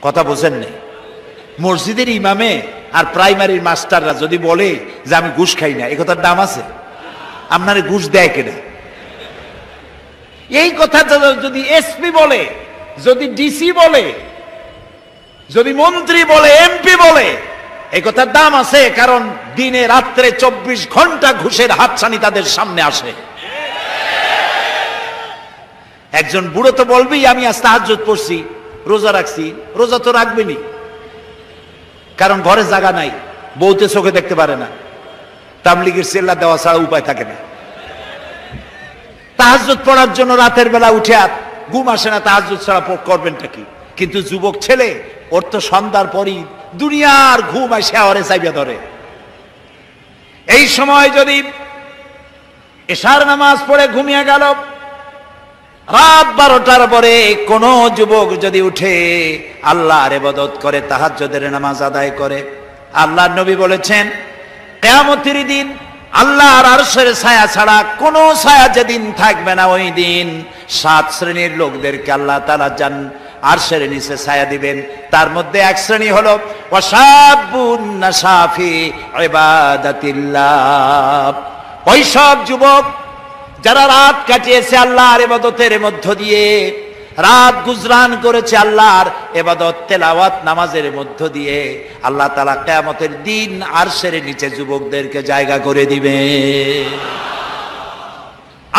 কথা বোঝেন নাই? মসজিদের ইমামে আর প্রাইমারির মাস্টাররা যদি বলে যে আমি ঘুষ খাই না, এই কথার দাম আছে? আপনারে ঘুষ দেয় কিনা? এই কথা যদি এসপি বলে, যদি ডিসি বলে, যদি মন্ত্রী বলে, এমপি বলে, এই কথার দাম আছে। কারণ দিনে রাত্রে 24 ঘন্টা ঘুষের হাতছানি তাদের সামনে আসে। একজন বুড়ো তো বলবেই আমি আজ তাহাজ্জুদ পড়ছি, রোজা রাখছি। রোজা তো রাখবেনি, কারণ ঘরে জায়গা নাই, বউতে চোখে দেখতে পারে না, তাবলীগের সেল্লা দেওয়া ছাড়া উপায় থাকে না। তাহাজ্জুদ পড়ার জন্য রাতের বেলা উঠে আর ঘুম আসে না, তাহাজ্জুদ ছাড়া করবেনটা কি? কিন্তু যুবক ছেলে, ওর তো সন্ধ্যার পরই দুনিয়ার ঘুম আসে ওরে চাইবা ধরে। এই সময় যদি এশার নামাজ পড়ে ঘুমিয়ে গেল, রাত 12টার পরে কোন যুবক যদি উঠে আল্লাহর ইবাদত করে, তাহাজ্জুদের নামাজ আদায় করে, আল্লাহর নবী বলেছেন কিয়ামতের দিন আল্লাহর আরশের ছায়া ছাড়া কোন ছায়া যেদিন থাকবে না, ওই দিন 7 শ্রেণীর লোকদেরকে আল্লাহ তাআলা আরশের নিচে ছায়া দিবেন। তার মধ্যে এক শ্রেণী হলো ওয়াশাবুন নাশাফি ইবাদাতিল্লাহ, ওই সব যুবক যারা রাত কাটিয়েছে আল্লাহর ইবাদতের মধ্য দিয়ে, রাত গুজরান করেছে আল্লাহর ইবাদত তেলাওয়াত নামাজের মধ্য দিয়ে। আল্লাহ তাআলা কিয়ামতের দিন আরশের নিচে যুবকদেরকে জায়গা করে দিবে।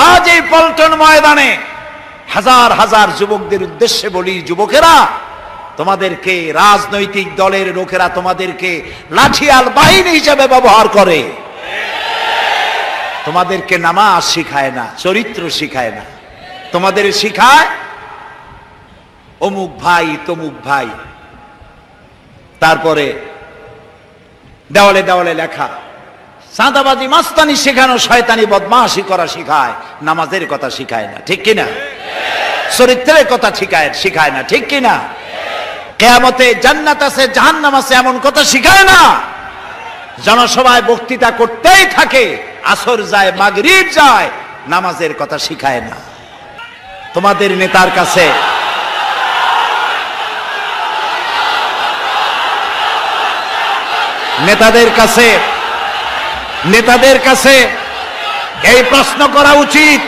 আজ এই পল্টন ময়দানে হাজার হাজার যুবকদের উদ্দেশ্যে বলি, যুবকেরা, তোমাদেরকে রাজনৈতিক দলের লোকেরা তোমাদেরকে লাঠিয়াল বাহিনী হিসেবে ব্যবহার করে। তোমাদেরকে নামাজ শিখায় না, চরিত্র শিখায় না, তোমাদের শিখায় অমুক ভাই তমুক ভাই, তারপরে দেওয়ালে দেওয়ালে লেখা চাঁদাবাজি মাস্তানি শেখানো, শয়তানি বদমাশি করা শিখায়, নামাজের কথা শিখায় না, ঠিক কিনা? চরিত্রের কথা শিখায় না, ঠিক কিনা? কিয়ামতে জান্নাত আছে জাহান্নাম আছে এমন কথা শিখায় না। জনসভায় বক্তৃতা করতেই থাকে, আসর যায় মাগরিব যায়, নামাজের কথা শিখায় না। তোমাদের নেতার কাছে নেতাদের কাছে এই প্রশ্ন করা উচিত,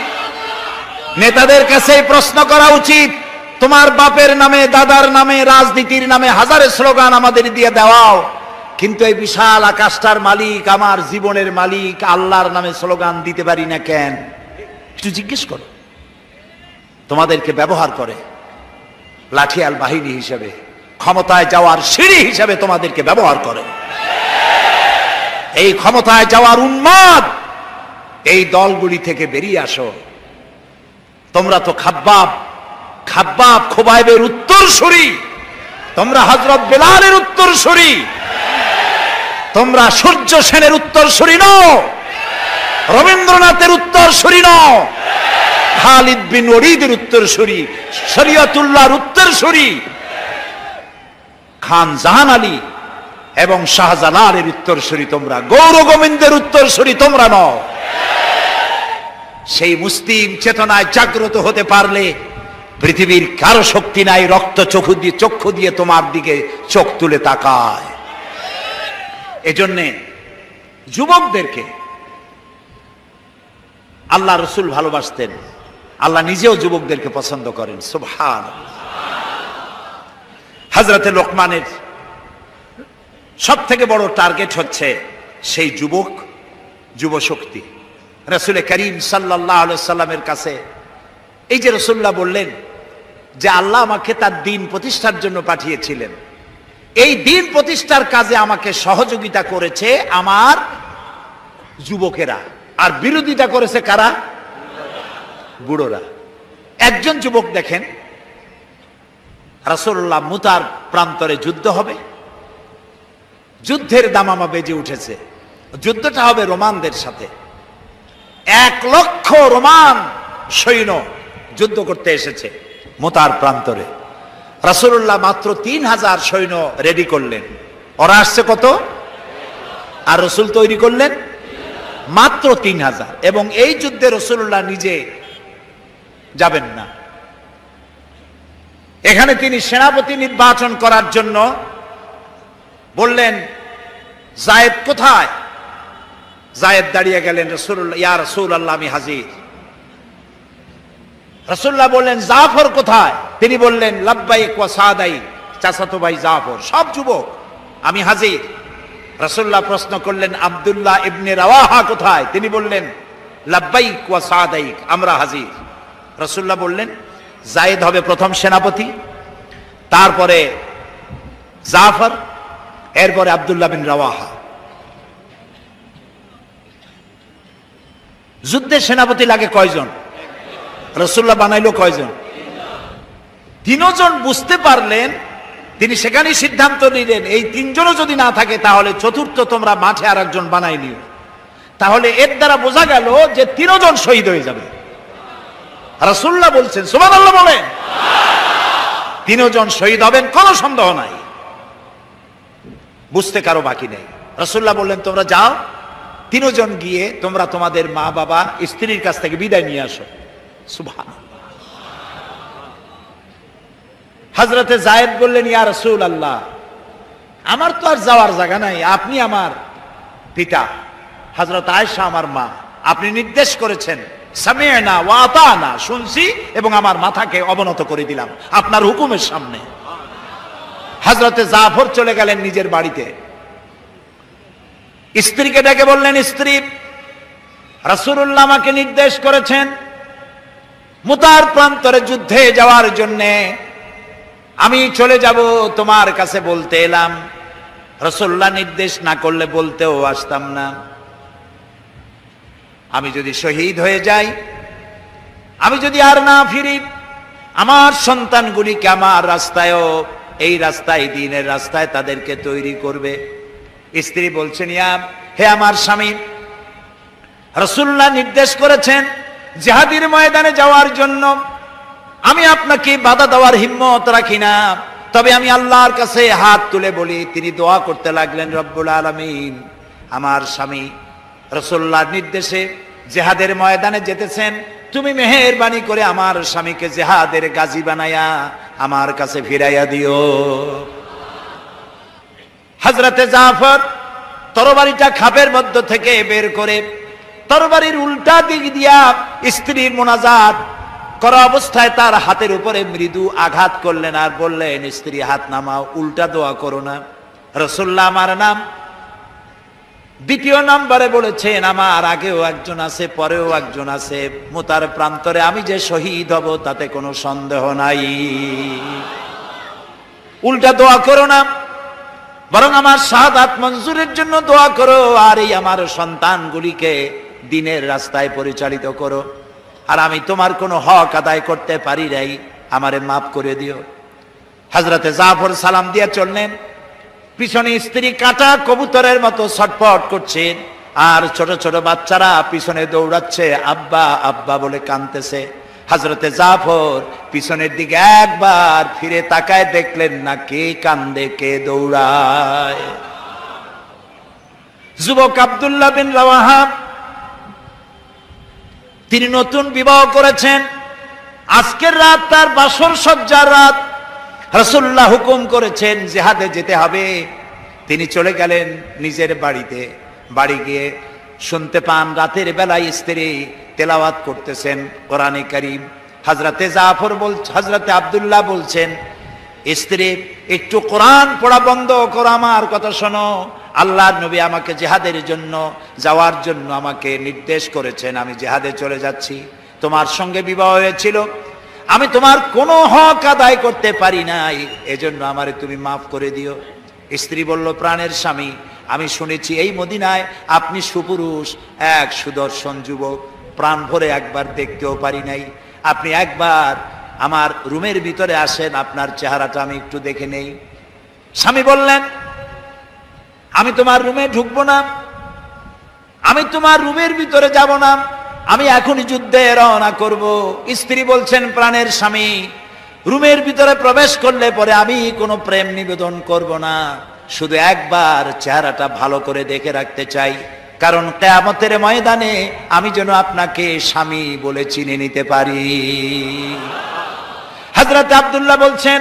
নেতাদের কাছে এই প্রশ্ন করা উচিত, তোমার বাপের নামে দাদার নামে রাজনীতির নামে হাজারে স্লোগান আমাদের দিয়ে দেওয়াও, কিন্তু এই বিশাল আকাশটার মালিক, আমার জীবনের মালিক আল্লাহর নামে স্লোগান দিতে পারি না কেন? একটু জিজ্ঞেস করো। তোমাদেরকে ব্যবহার করে লাঠিয়াল বাহিনী হিসেবে, ক্ষমতায় যাওয়ার সিঁড়ি হিসেবে তোমাদেরকে ব্যবহার করে। এই ক্ষমতায় যাওয়ার উন্মাদ এই দলগুলি থেকে বেরিয়ে আসো। তোমরা তো খাব্বাব খোবাইবের উত্তরসূরি, তোমরা হযরত বেলালের উত্তরসূরি, তোমরা সূর্য সেনের উত্তরসূরি নও, রবীন্দ্রনাথের উত্তরসূরি নও, খালিদ বিন ওয়ালিদের উত্তরসূরি, শরীয়তুল্লাহর উত্তরসূরি, খান জাহান আলী এবং শাহজালালের উত্তরসূরি তোমরা, গৌর গোবিন্দের উত্তরসূরি তোমরা নও। সেই মুসলিম চেতনায় জাগ্রত হতে পারলে পৃথিবীর কারো শক্তি নাই রক্ত চক্ষু দিয়ে তোমার দিকে চোখ তুলে তাকায়। এজন্যে যুবকদেরকে আল্লাহ রসুল ভালোবাসতেন, আল্লাহ নিজেও যুবকদেরকে পছন্দ করেন। সুবহানাল্লাহ। হযরতে লোকমানের সব থেকে বড় টার্গেট হচ্ছে সেই যুবশক্তি। রাসূল করিম সাল্লাল্লাহু আলাইহি সাল্লামের কাছে এই যে রাসূলুল্লাহ বললেন যে আল্লাহ আমাকে তার দ্বীন প্রতিষ্ঠার জন্য পাঠিয়েছিলেন, এই দ্বীন প্রতিষ্ঠার কাজে আমাকে সহযোগিতা করেছে আমার যুবকেরা, আর বিরোধিতা করেছে কারা? বুড়োরা। একজন যুবক দেখেন, রাসূলুল্লাহ মুতার প্রান্তরে যুদ্ধ হবে, যুদ্ধের দামামা বেজে উঠেছে, যুদ্ধটা হবে রোমানদের সাথে। 1 লক্ষ রোমান সৈন্য যুদ্ধ করতে এসেছে মুতার প্রান্তরে। রাসূলুল্লাহ মাত্র 3000 সৈন্য রেডি করলেন। ওরা আসছে কত? আর রাসূল তৈরি করলেন মাত্র 3000। এবং এই যুদ্ধে রাসূলুল্লাহ নিজে যাবেন না, এখানে তিনি সেনাপতি নির্বাচন করার জন্য বললেন, যায়েদ কোথায়? যায়েদ দাঁড়িয়ে গেলেন, রাসূলুল্লাহ, ইয়া রাসূলুল্লাহ, আমি হাজির। রাসূলুল্লাহ বললেন, জাফর কোথায়? তিনি বললেন, লাব্বাইক ওয়া সাদাইক, চাচাতো ভাই জাফর, সব যুবক, আমি হাজির। রাসূলুল্লাহ প্রশ্ন করলেন, আব্দুল্লাহ ইবনে রাওয়াহা কোথায়? তিনি বললেন, লাব্বাইক ওয়া সাদাইক, আমরা হাজির। রাসূলুল্লাহ বললেন, যায়েদ হবে প্রথম সেনাপতি, তারপরে জাফর, এরপরে আব্দুল্লাহ বিন রাওয়াহা। যুদ্ধের সেনাপতি লাগে কয়জন? রাসূলুল্লাহ বানাইলো কয়জন? 3 জন। বুঝতে পারলেন, তিনি সেখানেই সিদ্ধান্ত নিলেন, এই 3 জনও যদি না থাকে তাহলে চতুর্থ তোমরা মাঠে আর একজন বানাই নিও। তাহলে এর দ্বারা বোঝা গেল যে 3 জন শহীদ হয়ে যাবে। রাসূলুল্লাহ বলছেন, সুবহানাল্লাহ বলেন। 3 জন শহীদ হবেন, কোনো সন্দেহ নাই, বুঝতে কারো বাকি নেই। রাসূলুল্লাহ বললেন, তোমরা যাও, 3 জন গিয়ে তোমরা তোমাদের মা বাবা স্ত্রীর কাছ থেকে বিদায় নিয়ে আসো। সুবহানাল্লাহ। হযরতে যায়েদ বললেন, ইয়া রাসূলুল্লাহ, আমার তো আর যাওয়ার জায়গা নাই, আপনি আমার পিতা, হযরত আয়েশা আমার মা, আপনি নির্দেশ করেছেন, সামি'না ওয়া আতানা, শুনছি এবং আমার মাথাকে অবনত করে দিলাম আপনার হুকুমের সামনে। হযরতে জাফর চলে গেলেন নিজের বাড়িতে, স্ত্রীকে ডেকে বললেন, স্ত্রী, রাসূলুল্লাহ আমাকে নির্দেশ করেছেন মুতার প্রান্তরে যুদ্ধে যাওয়ার জন্য, আমি চলে যাব, তোমার কাছে বলতে এলাম। রাসূলুল্লাহ নির্দেশ না করলে বলতেও আসতাম না। আমি যদি শহীদ হয়ে যাই, আমি যদি আর না ফিরি, আমার সন্তানগুলিকে আমার রাস্তায়ও, এই রাস্তায়, দ্বীনের রাস্তায় তাদেরকে তৈরি করবে। স্ত্রী বলছেন, হে আমার স্বামী, রাসূলুল্লাহ নির্দেশ করেছেন জিহাদের ময়দানে যাওয়ার জন্য, আমি আপনাকে বাধা দেওয়ার হিম্মত রাখি না, তবে আমি আল্লাহর কাছে হাত তুলে বলি। তিনি দোয়া করতে লাগলেন, রব্বুল আলামিন, আমার স্বামী রাসূলুল্লাহর নির্দেশে জিহাদের ময়দানে যেতেছেন, তুমি মেহেরবানি করে আমার স্বামীকে জিহাদের গাজী বানায়া আমার কাছে ফিরাইয়া দিও। হযরতে জাফর তরবারিটা খাপের মধ্য থেকে বের করে তরবারির উল্টা দিক দিয়া স্ত্রীর মোনাজাত করা অবস্থায় তার হাতের উপরে মৃদু আঘাত করলেন আর বললেন, স্ত্রী হাত নামাও, উল্টা দোয়া করো না। রাসূলুল্লাহ আমার নাম 2য় নম্বরে বলেছেন, আমার আগেও একজন আছে, পরেও একজন আছে, মুতার প্রান্তরে আমি যে শহীদ হব তাতে কোনো সন্দেহ নাই। উল্টা দোয়া করো না, বরং আমার শাহাদাত মঞ্জুরের জন্য দোয়া করো, আর এই আমার সন্তানগুলিকে দ্বীনের রাস্তায় পরিচালিত করো। আর আমি তোমার কোনো হক আদায় করতে পারি নাই, আমারে মাফ করে দিও। হযরতে জাফর সালাম দিয়ে চললেন, পিছনে স্ত্রী কাটা কবুতরের মতো ছটফট করছেন, আর ছোট ছোট বাচ্চারা পিছনে দৌড়াচ্ছে, আব্বা আব্বা বলে কাঁদতেছে। হযরতে জাফর পিছনের দিকে একবার ফিরে তাকায়, দেখলেন না কে কান্দে কে দৌড়ায়। যুবক আব্দুল্লাহ বিন রাওয়াহা, তিনি নতুন বিবাহ করেছেন, আজকের রাত তার বাসর সজ্জার রাত। রাসূলুল্লাহ হুকুম করেছেন জিহাদে যেতে হবে। তিনি চলে গেলেন নিজের বাড়িতে। বাড়ি গিয়ে শুনতে পান রাতের বেলায় স্ত্রী তেলাওয়াত করতেছেন কোরআনে কারীম। হযরতে আব্দুল্লাহ বলছেন, স্ত্রী একটু কোরআন পড়া বন্ধ করো, আমার কথা শোনো। আল্লাহর নবী আমাকে জিহাদের জন্য যাওয়ার জন্য আমাকে নির্দেশ করেছেন, আমি জিহাদে চলে যাচ্ছি। তোমার সঙ্গে বিবাহ হয়েছিল, আমি তোমার কোনো হক আদায় করতে পারি নাই, এজন্য আমারে তুমি মাফ করে দিও। স্ত্রী বলল, প্রাণের স্বামী, আমি শুনেছি এই মদিনায় আপনি সুপুরুষ, এক সুদর্শন যুবক, প্রাণ ভরে একবার দেখতেও পারি নাই, আপনি একবার আমার রুমের ভিতরে আসেন, আপনার চেহারাটা আমি একটু দেখে নেই। স্বামী বললেন, আমি তোমার রুমে ঢুকবো না, আমি তোমার রুমের ভিতরে যাব না, আমি এখনই যুদ্ধে রওনা করব। স্ত্রী বলছেন, প্রাণের স্বামী, রুমের ভিতরে প্রবেশ করলে পরে আমি কোনো প্রেম নিবেদন করব না, শুধু একবার চেহারাটা ভালো করে দেখে রাখতে চাই, কারণ কিয়ামতের ময়দানে আমি যেন আপনাকে স্বামী বলে চিনে নিতে পারি। হযরত আব্দুল্লাহ বলছেন,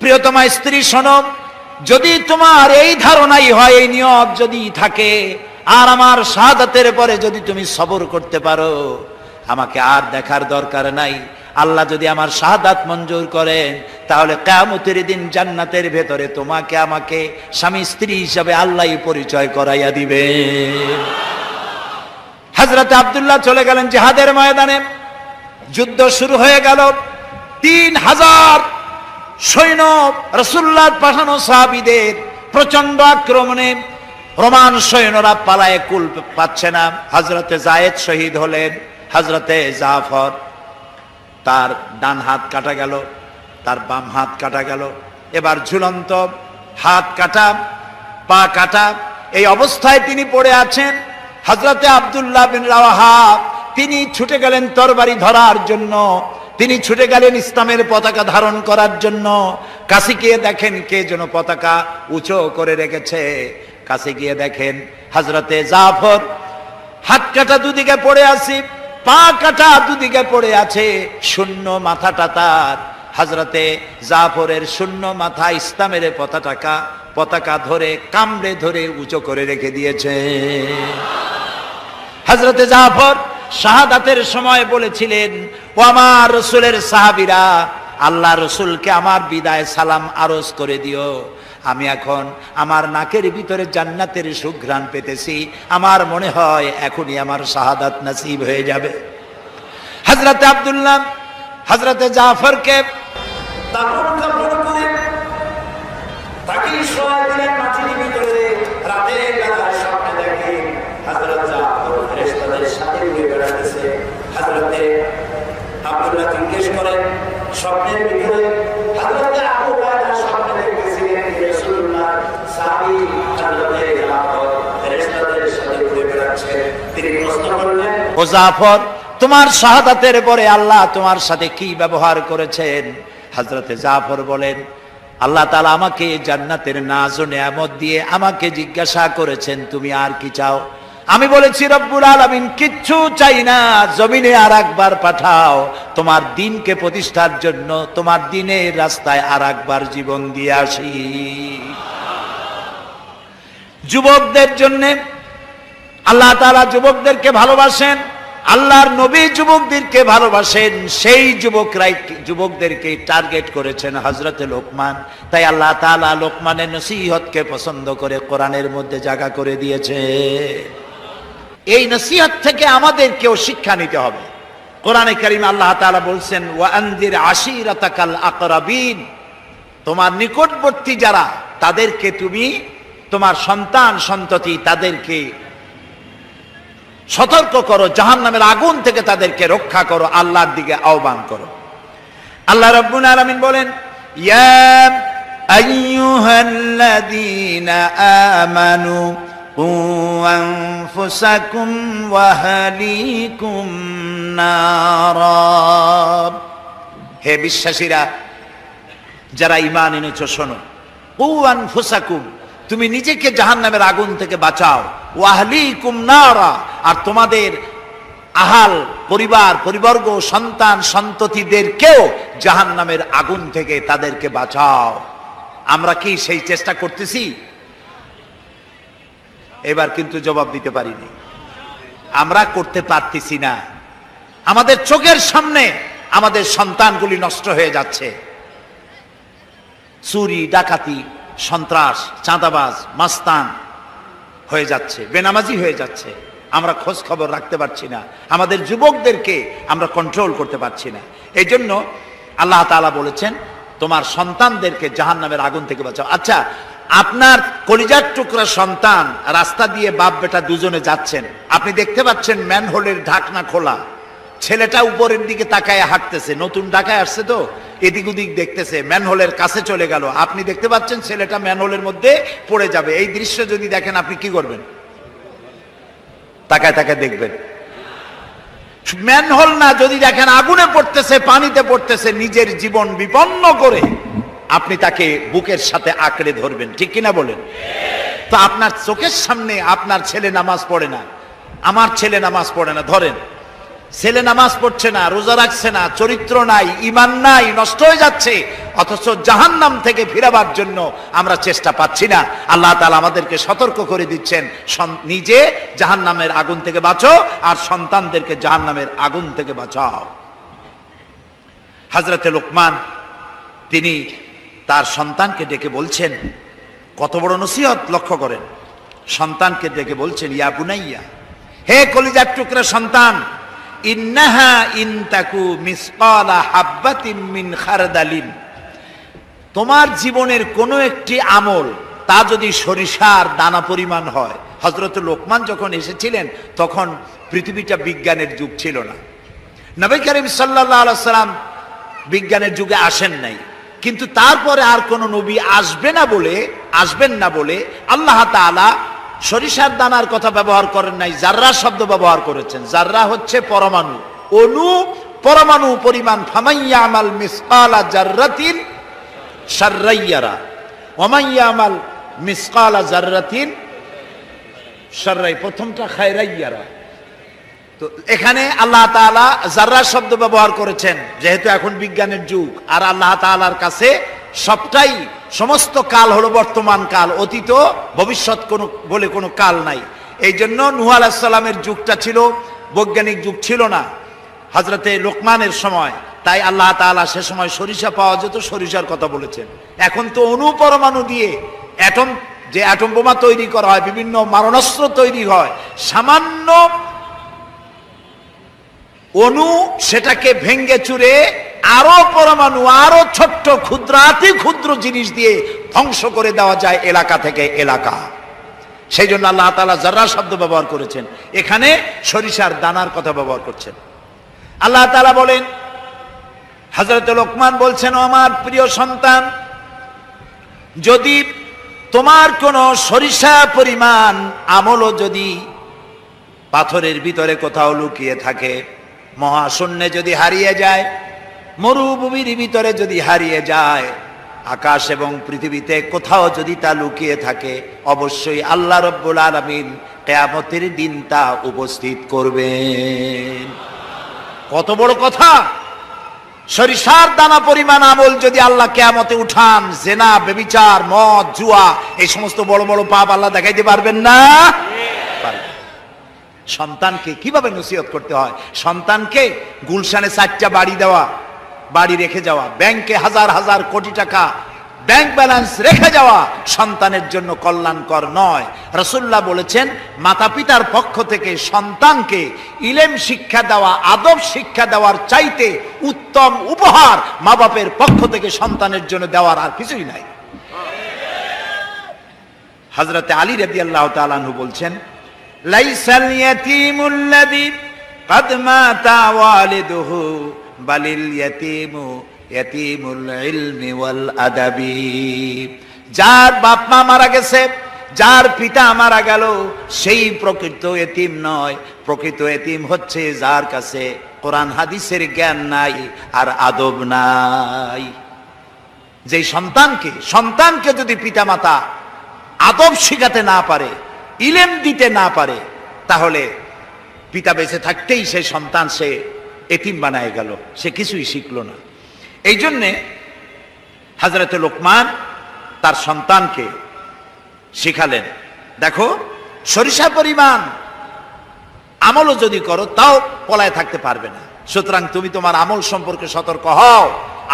প্রিয়তমা স্ত্রী শোনো, যদি তোমার এই ধারণাই হয়, এই নিয়ত যদি থাকে, আর আমার শাহাদাতের পরে যদি তুমি সবর করতে পারো, আমাকে আর দেখার দরকার নাই। আল্লাহ যদি আমার শাহাদাত মঞ্জুর করেন, তাহলে কিয়ামতের দিন জান্নাতের ভেতরে তোমাকে আমাকে স্বামী স্ত্রী হিসাবে আল্লাহই পরিচয় করাইয়া দিবে। হযরত আব্দুল্লাহ চলে গেলেন জিহাদের ময়দানে। যুদ্ধ শুরু হয়ে গেল। 3000 সৈন্য রাসূলুল্লাহর পাঠানো সাহাবীদের প্রচন্ড আক্রমণে রোমান সৈন্যরা পালায়ে কুল পাচ্ছে না। হযরতে যায়েদ শহীদ হলেন। হযরতে জাফর, তার ডান হাত কাটা গেল, তার বাম হাত কাটা গেল, এবার ঝুলন্ত, হাত কাটা, পা কাটা, এই অবস্থায় তিনি পড়ে আছেন। হযরতে আব্দুল্লাহ বিন রাওয়াহা তিনি ছুটে গেলেন তরবারি ধরার জন্য, তিনি ছুটে গেলেন ইসলামের পতাকা ধারণ করার জন্য। কাছে গিয়ে দেখেন কে যেন পতাকা উঁচু করে রেখেছে। কাছে গিয়ে দেখেন হযরতে জাফর হাত কাটা দুদিকে পড়ে আছে, পা কাটা দুদিকে পড়ে আছে, শূন্য মাথাটা তার। হযরতে জাফরের শূন্য মাথা ইসলামের পতাকা ধরে কামড়ে ধরে উঁচু করে রেখে দিয়েছে। হযরতে জাফর শাহাদাতের সময় বলেছিলেন, ও আমার রাসূলের সাহাবীরা, আল্লাহ রাসূলকে আমার বিদায় সালাম আরজ করে দিও। আমি এখন আমার নাকের ভিতরে জান্নাতের সুঘ্রাণ পেতেছি, আমার মনে হয় এখনই আমার শাহাদাত নসিব হয়ে যাবে। হযরতে আব্দুল্লাহ হযরতে জাফরকে দাফন কাফন করে তাকে শোয়া দিলেন মাটির ভিতরে। রাতের বেলায় স্বপ্নে দেখে হযরত জাফর ফেরেশতাদের সাথে ঘুরে বেড়াতেছে। হযরতে আব্দুল্লাহ জিজ্ঞেস করেন, স্বপ্নের ভিতরে হযরতে আবু হুরায়রা স্বপ্নে দেখতেছিলেন রাসূলুল্লাহ সাহাবী হযরতে জাফর ফেরেশতাদের সাথে ঘুরে বেড়াচ্ছে। তিনি প্রশ্ন করলেন, ও জাফর, তোমার শাহাদাতের পরে আল্লাহ তোমার সাথে কি ব্যবহার করেছেন? হযরতে জাফর বলেন, আল্লাহ তাআলা আমাকে জান্নাতের নাজ ও নিয়ামত দিয়ে আমাকে জিজ্ঞাসা করেছেন, তুমি আর কি চাও? আমি বলেছি, রব্বুল আলামিন কিচ্ছু চাই না, জমিনে আর একবার পাঠাও তোমার দ্বীনকে প্রতিষ্ঠার জন্য, তোমার দ্বীনের রাস্তায় আর একবার জীবন দিয়ে আসি। যুবকদের জন্য আল্লাহ তাআলা যুবকদেরকে ভালোবাসেন, আল্লাহর নবী যুবকদেরকে ভালোবাসেন। সেই যুবকদেরকে টার্গেট করেছেন হযরতে লোকমান। তাই আল্লাহ তাআলা লোকমানের নসিহতকে পছন্দ করে কোরআনের মধ্যে জায়গা করে দিয়েছে। এই নসিহত থেকে আমাদেরকেও শিক্ষা নিতে হবে। কোরআনে কারীম আল্লাহ তাআলা বলছেন, ওয়া আনজির আশিরাতাকাল আকরাবিন, তোমার নিকটবর্তী যারা তাদেরকে তুমি, তোমার সন্তান সন্ততি তাদেরকে সতর্ক করো, জাহান্নামের আগুন থেকে তাদেরকে রক্ষা করো, আল্লাহর দিকে আহ্বান করো। আল্লাহ রাব্বুল আলামিন বলেন, ইয়া আইয়ুহাল্লাযীনা আমানু কু আনফুসাকুম ওয়া আহলিকুম নারা, হে বিশ্বাসীরা যারা ঈমান এনেছো শোনো, কু আনফুসাকুম, তুমি নিজেকে জাহান্নামের আগুন থেকে বাঁচাও, ওয়া আহলিকুম নারা, আর তোমাদের আহাল পরিবার পরিবর্গ সন্তান সন্ততিদেরকেও জাহান্নামের আগুন থেকে তাদেরকে বাঁচাও। আমরা কি সেই চেষ্টা করতেছি? এবার কিন্তু জবাব দিতে পারিনি। আমরা করতে পারতেছি না। আমাদের চোখের সামনে আমাদের সন্তানগুলি নষ্ট হয়ে যাচ্ছে। চুরি ডাকাতি সন্ত্রাস চাঁদাবাজ মাস্তান হয়ে যাচ্ছে, বেনামাজি হয়ে যাচ্ছে। আমরা খোঁজ খবর রাখতে পারছি না, আমাদের যুবকদেরকে আমরা কন্ট্রোল করতে পারছি না। এই জন্য আল্লাহ তাআলা বলেছেন, তোমার সন্তানদেরকে জাহান্নামের আগুন থেকে বাঁচাও। আচ্ছা, আপনার কলিজার টুকরা সন্তান রাস্তা দিয়ে বাপ বেটা দুজনে যাচ্ছেন, আপনি দেখতে পাচ্ছেন ম্যানহোলের ঢাকনা খোলা, ছেলেটা উপরের দিকে তাকায় হাঁটতেছে, নতুন ঢাকায় আসছে তো এদিক ওদিক দেখতেছে, ম্যানহোলের কাছে চলে গেল, আপনি দেখতে পাচ্ছেন ছেলেটা ম্যানহোলের মধ্যে পড়ে যাবে। এই দৃশ্য যদি দেখেন আপনি কি করবেন? তাকায় তাকায় দেখবেন। ম্যানহোল না, যদি দেখেন আগুনে পড়তেছে, পানিতে পড়তেছে, নিজের জীবন বিপন্ন করে আপনি তাকে বুকের সাথে আঁকড়ে ধরবেন, ঠিক কিনা বলেন? তো আপনার চোখের সামনে আপনার ছেলে নামাজ পড়ে না, আমার ছেলে নামাজ পড়ে না, ধরেন ছেলে নামাজ পড়ছে না, রোজা রাখছে না, চরিত্র নাই, ঈমান নাই, নষ্ট হয়ে যাচ্ছে, অথচ জাহান্নাম থেকে ফিরাবার জন্য আমরা চেষ্টা পাচ্ছি না। আল্লাহ তাআলা আমাদেরকে সতর্ক করে দিচ্ছেন, নিজে জাহান্নামের আগুন থেকে বাঁচো আর সন্তানদেরকে জাহান্নামের আগুন থেকে বাঁচাও। হযরতে লোকমান তিনি তার সন্তানকে ডেকে বলছেন, কত বড় নসিহত লক্ষ্য করেন। সন্তানকে ডেকে বলছেন, ইয়া বুনাইয়া, হে কলিজার টুকরা সন্তান, ইন্নাহা ইন তাকু মিসকালা হাব্বাতিন মিন খারদালিন, তোমার জীবনের কোনো একটি আমল তা যদি সরিষার দানা পরিমাণ হয়। হযরত লোকমান যখন এসেছিলেন তখন পৃথিবীটা বিজ্ঞানের যুগ ছিল না। নবী করিম সাল্লাল্লাহু আলাইহি সাল্লাম বিজ্ঞানের যুগে আসেন নাই, কিন্তু তারপরে আর কোন নবী আসবেন না বলে আল্লাহ তাআলা সরিষার দানার কথা ব্যবহার করেন নাই, জাররা শব্দ ব্যবহার করেছেন। জাররা হচ্ছে পরমাণু, অণু, পরমাণু পরিমাণ। ফামাইয়া আমাল মিসকালা জাররাতিন শাররান ইয়ারা ওয়া মান ইয়ামাল মিসকালা জাররাতিন শাররান, প্রথমটা খায়রান ইয়ারা। তো এখানে আল্লাহ তাআলা জাররা শব্দ ব্যবহার করেছেন, যেহেতু এখন বিজ্ঞানের যুগ, আর আল্লাহ তাআলার কাছে সবটাই, সমস্ত কাল হলো বর্তমান কাল, অতীত ভবিষ্যৎ বলে কোনো কাল নাই। এই জন্য নূহ আলাইহিস সালামের যুগটা ছিল বৈজ্ঞানিক যুগ, ছিল না হযরতে লোকমানের সময়। তাই আল্লাহ তাআলা সে সময় সরিষা পাওয়া যেত, সরিষার কথা বলেছেন। এখন তো অণু পরমাণু দিয়ে অ্যাটম বোমা তৈরি করা হয়, বিভিন্ন মারণাস্ত্র তৈরি হয়, সামান্য অণু সেটাকে ভেঙ্গে চুরে আরো পরমাণু, আরো ছোট্ট ক্ষুদ্রাতি ক্ষুদ্র জিনিস দিয়ে ধ্বংস করে দেওয়া যায় এলাকা থেকে এলাকা। সেই জন্য আল্লাহ তাআলা জাররা শব্দ ব্যবহার করেছেন, এখানে সরিষার দানার কথা ব্যবহার করছেন। আল্লাহ তাআলা বলেন, হযরত লোকমান বলছেন, ও আমার প্রিয় সন্তান, যদি তোমার কোন সরিষা পরিমাণ আমলও যদি পাথরের ভিতরে কোথাও লুকিয়ে থাকে, মহাশূন্যে যদি হারিয়ে যায়, মরুভূমির ভিতরে যদি হারিয়ে যায়, আকাশ এবং পৃথিবীতে কোথাও যদি তা লুকিয়ে থাকে, অবশ্যই আল্লাহ রাব্বুল আলামিন কিয়ামতের দিন তা উপস্থিত করবেন। কত বড় কথা! সরিষার দানা পরিমাণ আমল যদি আল্লাহ কিয়ামতে উঠান, জেনা, ব্যভিচার, মদ, জুয়া, এই সমস্ত বড় বড় পাপ আল্লাহ দেখাইতে পারবেন না? সন্তানকে কিভাবে নসিহত করতে হয়, সন্তানকে গুলশানে 4টা বাড়ি রেখে যাওয়া, ব্যাংকে হাজার হাজার কোটি টাকা ব্যাংক ব্যালেন্স রেখে যাওয়া সন্তানের জন্য কল্যাণকর নয়। রাসূলুল্লাহ বলেছেন, মাতা পিতার পক্ষ থেকে সন্তানকে ইলম শিক্ষা দেওয়া, আদব শিক্ষা দেওয়ার চাইতে উত্তম উপহার মা বাপের পক্ষ থেকে সন্তানের জন্য দেওয়ার আর কিছুই নাই। হযরতে আলী রাদিয়াল্লাহু তাআলা আনহু বলছেন, লাইসাল ইয়াতীমুল্লাযী ক্বাদ মাতা ওয়ালিদুহু বালিল ইয়াতীমু ইয়াতীমুল ইলমি ওয়াল আদাবি। যার বাপ মা মারা গেছে, যার পিতা মারা গেল, সেই প্রকৃত এতিম নয়। প্রকৃত এতিম হচ্ছে যার কাছে কোরআন হাদিসের জ্ঞান নাই আর আদব নাই। যে সন্তানকে যদি পিতামাতা আদব শিখাতে না পারে, ইলম দিতে না পারে, তাহলে পিতা বেঁচে থাকতেই সেই সন্তান সে এতিম বানায় গেল, সে কিছুই শিখলো না। এই জন্যে হযরতে লোকমান তার সন্তানকে শিখালেন, দেখো সরিষা পরিমাণ আমলও যদি করো তাও পলায় থাকতে পারবে না। সুতরাং তুমি তোমার আমল সম্পর্কে সতর্ক হও।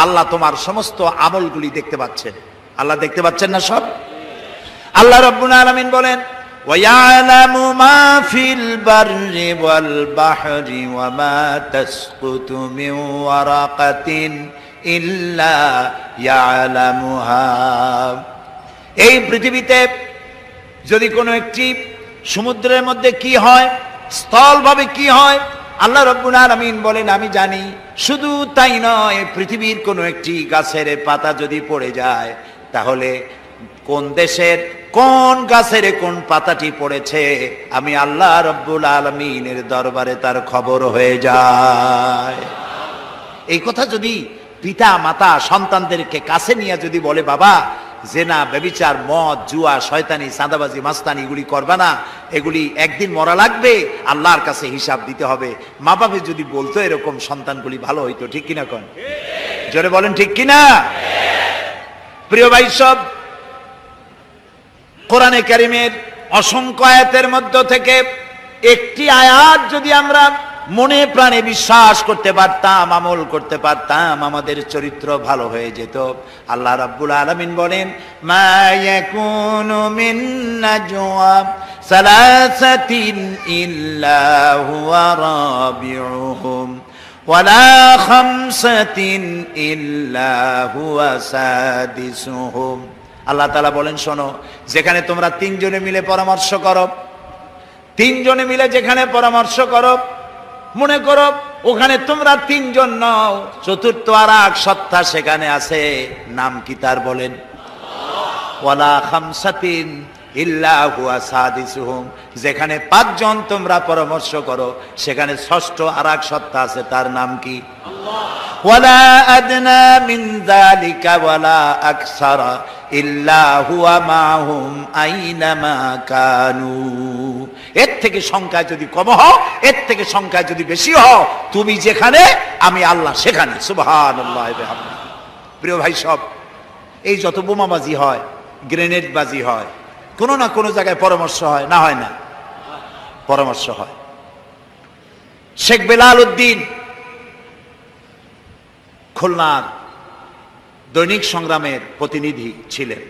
আল্লাহ তোমার সমস্ত আমলগুলি দেখতে পাচ্ছেন। আল্লাহ দেখতে পাচ্ছেন না সব? আল্লাহ রাব্বুল আলামিন বলেন, وَيَعْلَمُ مَا فِي الْبَرِّ وَالْبَحْرِ وَمَا تَسْقُطُ مِنْ وَرَقَةٍ إِلَّا يَعْلَمُهَا। এই পৃথিবীতে যদি কোনো একটি সমুদ্রের মধ্যে কি হয়, স্থলভাবে কি হয়, আল্লাহ রাব্বুল আলামিন বলেন আমি জানি। শুধু তাই নয়, পৃথিবীর কোনো একটি গাছের পাতা যদি পড়ে যায়, তাহলে কোন দেশের কোন গাছের কোন পাতাটি পড়েছে আমি আল্লাহ রাব্বুল আলামিনের দরবারে তার খবর হয়ে যায়। এই কথা যদি পিতা মাতা সন্তানদেরকে কাছে নিয়ে যদি বলে, বাবা জেনা, ব্যভিচার, মদ, জুয়া, শয়তানি, চাঁদাবাজি, মাস্তানি এগুলি করবা না। এগুলি একদিন মরা লাগবে, আল্লাহর কাছে হিসাব দিতে হবে। মা বাবা যদি বলতো এরকম, সন্তানগুলি ভালো হইতো। ঠিক কিনা কোন? জোরে বলেন ঠিক কিনা? প্রিয় ভাই সব, কোরআনে কারীমের অসংখ্য আয়াতের মধ্য থেকে একটি আয়াত যদি আমরা মনে প্রাণে বিশ্বাস করতে পারতাম, আমল করতে পারতাম, আমাদের চরিত্র ভালো হয়ে যেত। আল্লাহ রাব্বুল আলামিন বলেন, মা ইয়াকুনু মিন নাজওয়া সালাসাতিন ইল্লা হুয়া রাবিউহুম ওয়ালা খামসাতিন ইল্লা হুয়া সাদিসুহুম। আল্লাহ তাআলা বলেন, শোনো, যেখানে তোমরা তিনজনে মিলে পরামর্শ করো, তিনজনে মিলে যেখানে পরামর্শ করো, মনে করো ওখানে তোমরা তিনজন নও, চতুর্থ আর এক সত্তা সেখানে আছে, নাম কি তার? বলেন, ওয়ালা খামসাতিন ইল্লা হুয়া সাদিসুহুম। যেখানে পাঁচজন তোমরা পরামর্শ করো, সেখানে ষষ্ঠ আর এক সত্তা আছে, তার নাম কি? ওয়ালা আদনা মিন যালিকা ওয়ালা আকসারা ইল্লা হুয়া মাহুম আইনামা কানু। এর থেকে সংখ্যায় যদি কম হও, এর থেকে সংখ্যায় যদি বেশি হও, তুমি যেখানে, আমি আল্লাহ সেখানে। সুবহানাল্লাহ। প্রিয় ভাই সব, এই যত বোমাবাজি হয়, গ্রেনেড বাজি হয়, কোনো না কোনো জায়গায় পরামর্শ হয় না? হয় না? পরামর্শ হয়। শেখ বেলাল উদ্দিন খুলনার দৈনিক সংগ্রামের প্রতিনিধি ছিলেন।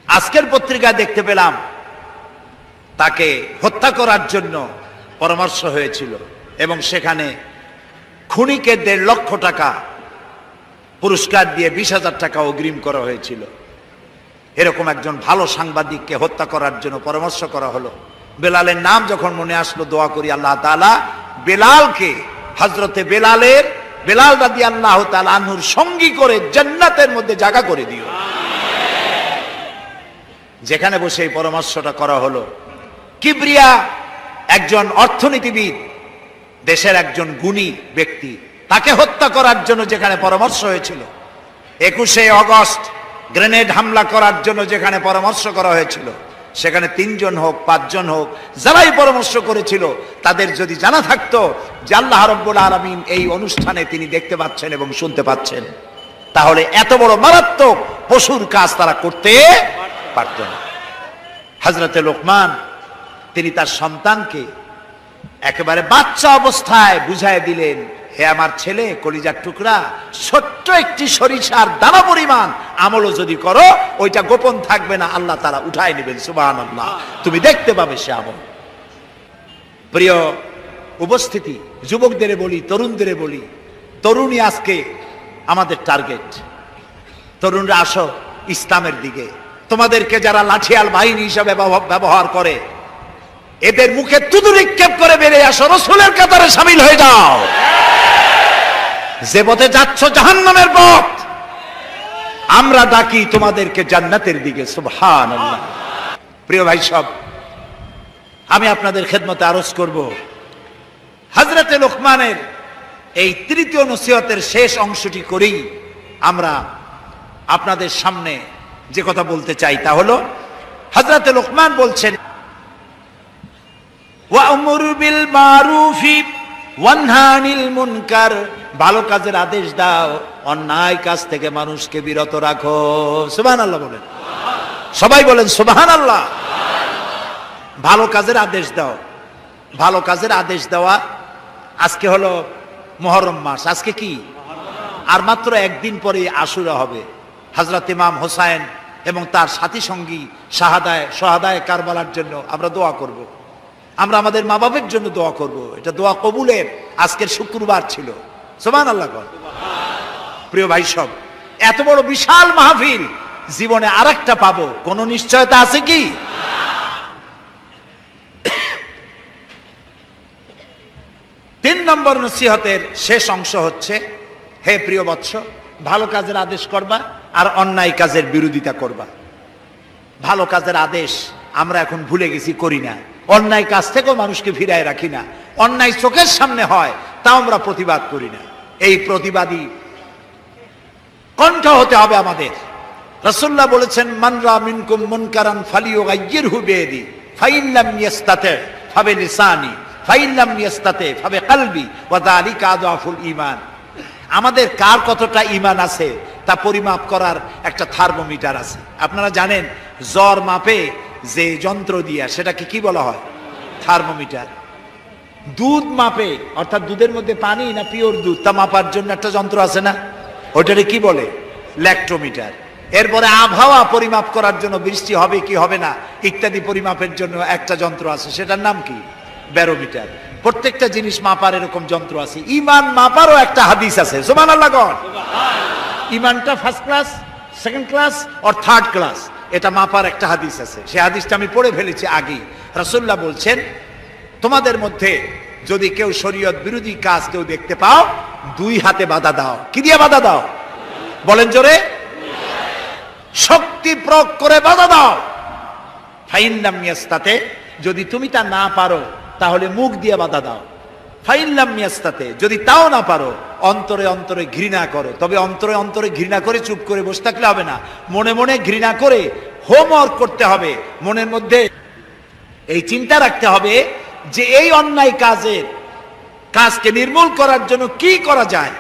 আজকের পত্রিকায় দেখতে পেলাম তাকে হত্যা করার জন্য পরামর্শ হয়েছিল এবং সেখানে খুনিকে 1.5 লক্ষ টাকা পুরস্কার দিয়ে 20,000 টাকা অগ্রিম করা হয়েছিল। এরকম একজন ভালো সাংবাদিককে হত্যা করার জন্য পরামর্শ করা হলো। বেলালের নাম যখন মনে আসলো, দোয়া করি আল্লাহ তাআলা বেলালকে, হযরতে বেলাল রাদিয়াল্লাহু তাআলা আনহুর সঙ্গী করে জান্নাতের মধ্যে জায়গা করে দিও। যেখানে বসে এই পরামর্শটা করা হলো, কিবরিয়া একজন অর্থনীতিবিদ, দেশের একজন গুণী ব্যক্তি, তাকে হত্যা করার জন্য যেখানে পরামর্শ হয়েছিল, 21শে আগস্ট গ্রেনেড হামলা করার জন্য যেখানে পরামর্শ করা হয়েছিল, সেখানে 3 জন হোক 5 জন হোক, যারাই পরামর্শ করেছিল, তাদের যদি জানা থাকতো যে আল্লাহ রাব্বুল আলামিন এই অনুষ্ঠানে তিনি দেখতে পাচ্ছেন এবং শুনতে পাচ্ছেন, তাহলে এত বড় মারাত্মক পশুর কাজ তারা করতে পারত না। হযরতে লোকমান তিনি তার সন্তানকে একেবারে বাচ্চা অবস্থায় বুঝায় দিলেন, হে আমার ছেলে, কলিজার টুকরা, ছোট্ট একটি সরিষার দানা পরিমাণ আমলও যদি করো, ওইটা গোপন থাকবে না, আল্লাহ তাআলা উঠায় নেবেন। সুবহানাল্লাহ। তুমি দেখতে পাবে সে আমল। প্রিয় উপস্থিতি, যুবকদের বলি, তরুণদের বলি, তরুণী আজকে আমাদের টার্গেট। তরুণরা আসো ইসলামের দিকে। তোমাদেরকে যারা লাঠিয়াল বাহিনী হিসাবে ব্যবহার করে, এদের মুখে তুতু নিক্ষেপ করে বেরিয়ে আসো, রাসূলের কাতারে শামিল হয়ে যাও। যে পথে যাচ্ছ জাহান্নামের পথ, আমরা ডাকি তোমাদেরকে জান্নাতের দিকে। সুবহানাল্লাহ। প্রিয় ভাই সব, আমি আপনাদের খেদমতে আরজ করব, হযরতে লোকমানের এই তৃতীয় নসিহতের শেষ অংশটি করেই আমরা আপনাদের সামনে যে কথা বলতে চাই তা হলো, হযরতে লোকমান বলছেন, ওয়া'মুর বিল মারুফি ওয়ানহা আনিল মুনকার। ভালো কাজের আদেশ দাও, অন্যায় কাজ থেকে মানুষকে বিরত রাখো। সুবহানাল্লাহ বলেন, সবাই বলেন সুবহানাল্লাহ। ভালো কাজের আদেশ দাও। ভালো কাজের আদেশ দেওয়া। আজকে হলো মুহররম মাস, আজকে কি? আর মাত্র একদিন পরে আশুরা হবে। হযরত ইমাম হোসাইন এবং তার সাথী সঙ্গী শাহাদায়ে কারবালার জন্য আমরা দোয়া করব। আমরা আমাদের মা বাবার জন্য দোয়া করব। এটা দোয়া কবুলের আজকের শুক্রবার ছিল। সুবহানাল্লাহ। প্রিয় ভাই সব, এত বড় বিশাল মাহফিল জীবনে আরেকটা পাবো কোন নিশ্চয়তা আছে কি? 3 নম্বর নসিহতের শেষ অংশ হচ্ছে, হে প্রিয় বৎস, ভালো কাজের আদেশ করবা আর অন্যায় কাজের বিরোধিতা করবা। ভালো কাজের আদেশ আমরা এখন ভুলে গেছি, করি না। অন্যায় কাজ থেকেও মানুষকে ফিরায় রাখি না। অন্যায় চোখের সামনে হয়, তাও আমরা প্রতিবাদ করি না। এই প্রতিবাদী কণ্ঠ হতে হবে আমাদের। রাসূলুল্লাহ বলেছেন, মান রা মিনকুম মুনকারান ফালিয়ুগাইয়িরহু বিয়াদি ফাইন লাম ইয়াস্তাতি ফাবিলিসানি ফাইন লাম ইয়াস্তাতি ফাবিকলবি ওয়া যালিকা আযআফুল ঈমান। আমাদের কার কতটা ঈমান আছে তা পরিমাপ করার একটা থার্মোমিটার আছে। আপনারা জানেন জ্বর মাপে যে যন্ত্র দিয়া, সেটাকে কি বলা হয়? থার্মোমিটার। দুধ মাপে, অর্থাৎ দুধের মধ্যে পানি না পিওর দুধ, তা মাপার জন্য একটা যন্ত্র আছে না, ওটারে কি বলে? ল্যাক্টোমিটার। এরপরে আবহাওয়া পরিমাপ করার জন্য, বৃষ্টি হবে কি হবে না ইত্যাদি পরিমাপের জন্য একটা যন্ত্র আছে, সেটার নাম কি? ব্যারোমিটার। প্রত্যেকটা জিনিস মাপার এরকম যন্ত্র আছে। ঈমান মাপারও একটা হাদিস আছে। সুবহানাল্লাহ গণ। ঈমানটা ফার্স্ট ক্লাস, সেকেন্ড ক্লাস আর থার্ড ক্লাস, এটা মাপার একটা হাদিস আছে। সেই হাদিসটা আমি পড়ে ফেলেছি আগেই। রাসূলুল্লাহ বলছেন, তোমাদের মধ্যে যদি কেউ শরীয়ত বিরোধী কাজ কেউ দেখতে পাও, দুই হাতে বাধা দাও। কি দিয়ে বাধা দাও? বলেন জোরে। শক্তি প্রয়োগ করে বাধা দাও। ফাইন লাম ইয়াস্তাতি, যদি তুমি তা না পারো তাহলে মুখ দিয়ে বাধা দাও। ফাইন লাম ইয়াস্তাতি, যদি তাও না পারো অন্তরে অন্তরে ঘৃণা করো। তবে অন্তরে অন্তরে ঘৃণা করে চুপ করে বসে থাকলে হবে না, মনে মনে ঘৃণা করে হোমওয়ার্ক করতে হবে। মনের মধ্যে এই চিন্তা রাখতে হবে যে এই অন্যায় কাজকে নির্মূল করার জন্য কি করা যায়,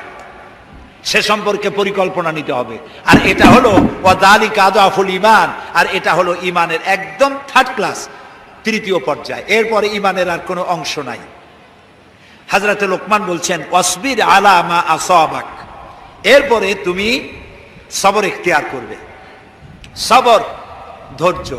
সে সম্পর্কে পরিকল্পনা নিতে হবে। আর এটা হলো ওয়াযালিকা আযআফুল ঈমান, আর এটা হলো ঈমানের একদম থার্ড ক্লাস, তৃতীয় পর্যায়। এরপরে ঈমানের আর কোনো অংশ নাই। হযরতে লোকমান বলছেন, ওয়াসবির আলা মা আসাবাক, এরপরে তুমি সবর ইখতিয়ার করবে। সবর, ধৈর্য।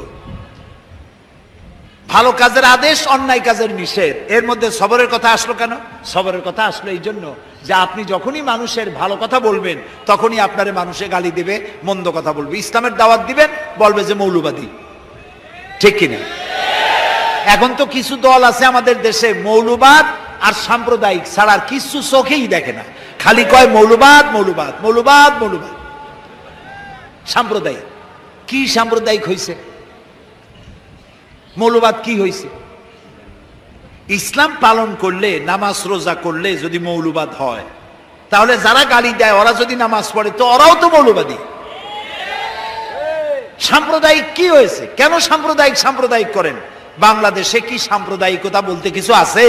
ভালো কাজের আদেশ, অন্যায় কাজের নিষেধ, এর মধ্যে সবরের কথা আসলো কেন? সবরের কথা আসলো এই জন্য যে আপনি যখনই মানুষের ভালো কথা বলবেন তখনই আপনারে মানুষে গালি দিবে, মন্দ কথা বলবে। ইসলামের দাওয়াত দিবেন, বলবে যে মৌলবাদী। ঠিক কিনা? এখন তো কিছু দল আছে আমাদের দেশে, মৌলবাদ আর সাম্প্রদায়িক ছাড়া আর কিছু চোখেই দেখে না, খালি কয় মৌলবাদ মৌলবাদ মৌলবাদ মৌলবাদ। সাম্প্রদায়িক কি? সাম্প্রদায়িক হইছে? মৌলবাদ কি হইছে? ইসলাম পালন করলে, নামাজ রোজা করলে যদি মৌলবাদ হয়, তাহলে যারা গালি দেয় ওরা যদি নামাজ পড়ে তো ওরাও তো মৌলবাদী। সাম্প্রদায়িক কি হয়েছে? কেন সাম্প্রদায়িক করেন? বাংলাদেশে কি সাম্প্রদায়িকতা বলতে কিছু আছে?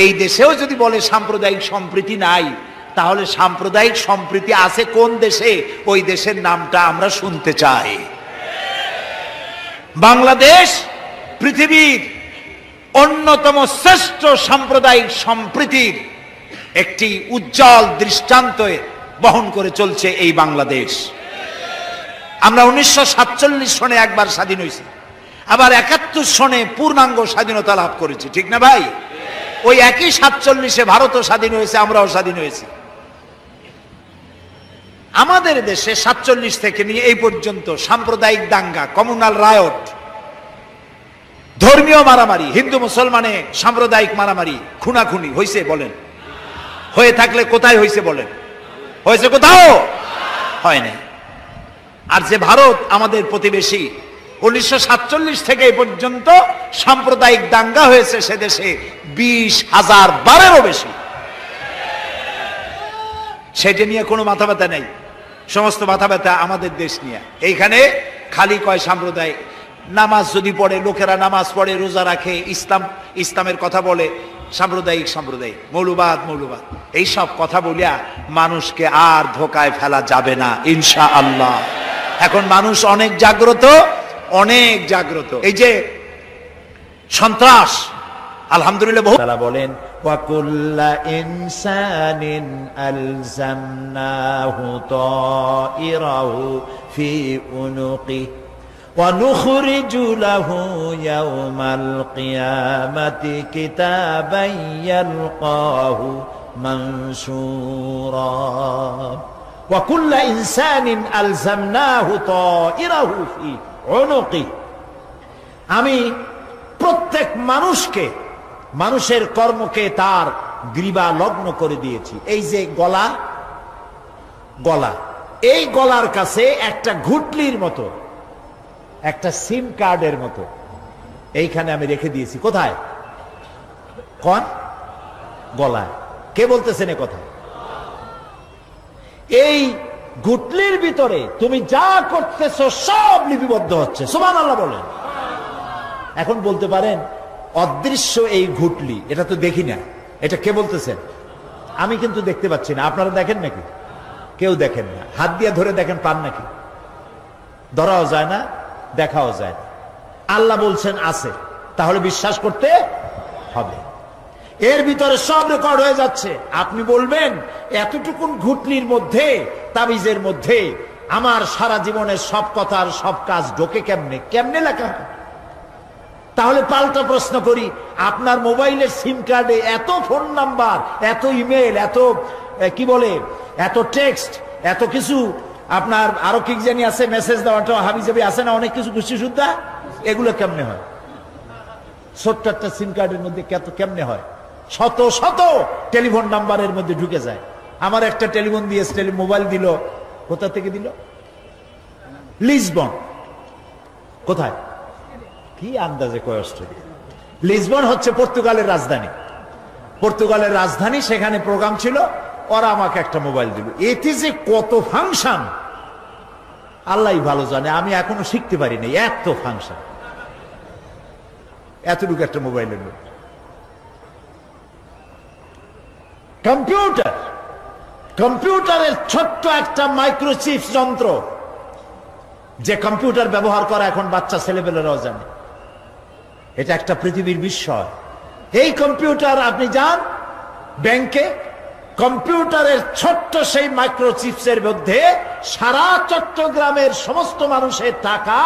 এই দেশেও যদি বলে সাম্প্রদায়িক সম্প্রীতি নাই, তাহলে সাম্প্রদায়িক সম্প্রীতি আছে কোন দেশে? ওই দেশের নামটা আমরা শুনতে চাই। বাংলাদেশ পৃথিবীর অন্যতম শ্রেষ্ঠ সাম্প্রদায়িক সম্প্রীতির একটি উজ্জ্বল দৃষ্টান্ত বহন করে চলছে এই বাংলাদেশ। আমরা 1947 সনে একবার স্বাধীন হয়েছি, আবার 71 সনে পূর্ণাঙ্গ স্বাধীনতা লাভ করেছি। ঠিক না ভাই? ওই একই 47-এ ভারতও স্বাধীন হয়েছে, আমরাও স্বাধীন হয়েছি। আমাদের দেশে 47 থেকে নিয়ে এই পর্যন্ত সাম্প্রদায়িক দাঙ্গা, কমিউনাল রায়ট, ধর্মীয় মারামারি, হিন্দু মুসলমানে সাম্প্রদায়িক মারামারি, খুনাখুনি হয়েছে বলেন? হয়ে থাকলে কোথায় হয়েছে বলেন? হয়েছে কোথাও? হয় নাই। আর যে ভারত আমাদের প্রতিবেশী, 1947 থেকে এই পর্যন্ত সাম্প্রদায়িক দাঙ্গা হয়েছে সে দেশে 20,000 বারেরও বেশি। সেটা নিয়ে কোনো মাথা ব্যথা নেই, সমস্ত মাথা ব্যথা আমাদের দেশ নিয়ে। এইখানে খালি কয় সাম্প্রদায়িক। নামাজ যদি পড়ে, লোকেরা নামাজ পড়ে, রোজা রাখে, ইসলামের কথা বলে, সাম্প্রদায়িক মৌলবাদ এইসব কথা বলিয়া মানুষকে আর ধোকায় ফেলা যাবে না ইনশাআল্লাহ। এখন মানুষ অনেক জাগ্রত। এই যে সন্ত্রাস, আলহামদুলিল্লাহ তাআলা বলেন, ওয়া কুল্লা ইনসানিন আলজামনাহু তাইরাহু ফি উনুকি ওয়া নুখরিজু লাহু ইয়াওমাল কিয়ামাতি কিতাবান ইয়ালকাহু মানশুরা। ওয়া কুল্লা ইনসানিন আলজামনাহু তাইরাহু ফি উনুকি, আমি প্রত্যেক মানুষকে, মানুষের কর্মকে তার গ্রীবা লগ্ন করে দিয়েছি। এই যে গলা, এই গলার কাছে একটা ঘুটলির মতো, একটা সিম কার্ডের মতো এইখানে আমি রেখে দিয়েছি। কোথায়? কোন গলায়? কে বলতেছেন এ কথা? এই গুটলির ভিতরে তুমি যা করতেছো সব লিপিবদ্ধ হচ্ছে। সুবহানাল্লাহ বলেন। এখন বলতে পারেন অদৃশ্য এই গুটলি, এটা তো দেখি না, এটা কে বলতেছেন? আমি কিন্তু দেখতে পাচ্ছি না। আপনারা দেখেন নাকি? কেউ দেখেন না। হাত দিয়ে ধরে দেখেন, পান নাকি? ধরাও যায় না, দেখাও যায় না। আল্লাহ বলছেন আছে, তাহলে বিশ্বাস করতে হবে। এর ভিতরে সব রেকর্ড হয়ে যাচ্ছে। আপনি বলবেন এতটুকুন ঘুটলির মধ্যে, তাবিজের মধ্যে আমার সারা জীবনের সব কথার সব কাজ ঢোকে কেমনে? কেমনে লেখা হয়? তাহলে পাল্টা প্রশ্ন করি, আপনার মোবাইলের সিম কার্ডে এত ফোন নাম্বার, এত ইমেল, এত কি বলে, এত টেক্সট, এত কিছু, আপনার আরো কি জানি আছে, মেসেজ দেওয়াটা হাবিজাবি আছে না, অনেক কিছু খুশি সুদ্ধা, এগুলো কেমনে হয়? ছোট্ট একটা সিম কার্ডের মধ্যে কেমনে হয়? শত শত টেলিফোন নাম্বারের মধ্যে ঢুকে যায়। আমার একটা টেলিফোন দিয়ে মোবাইল দিল, কোথা থেকে দিল? লিসবন। কোথায়? কি আন্দাজে কয় অস্ট্রেলিয়া? লিসবন হচ্ছে পর্তুগালের রাজধানী। পর্তুগালের রাজধানী, সেখানে প্রোগ্রাম ছিল, ওরা আমাকে একটা মোবাইল দিল। এতে যে কত ফাংশন আল্লাহই ভালো জানে, আমি এখনো শিখতে পারি নাই। এত ফাংশন, এতটুকু একটা মোবাইলের মধ্যে। কম্পিউটার, কম্পিউটারের ছোট্ট একটা মাইক্রোচিপ যন্ত্র, যে কম্পিউটার ব্যবহার করা এখন বাচ্চা ছেলেপেলেরাও জানে। এটা একটা পৃথিবীর বিস্ময়। এই কম্পিউটার, আপনি যান ব্যাংকে, কম্পিউটারের ছোট্ট সেই মাইক্রোচিপসের মধ্যে সারা চট্টগ্রামের সমস্ত মানুষের টাকা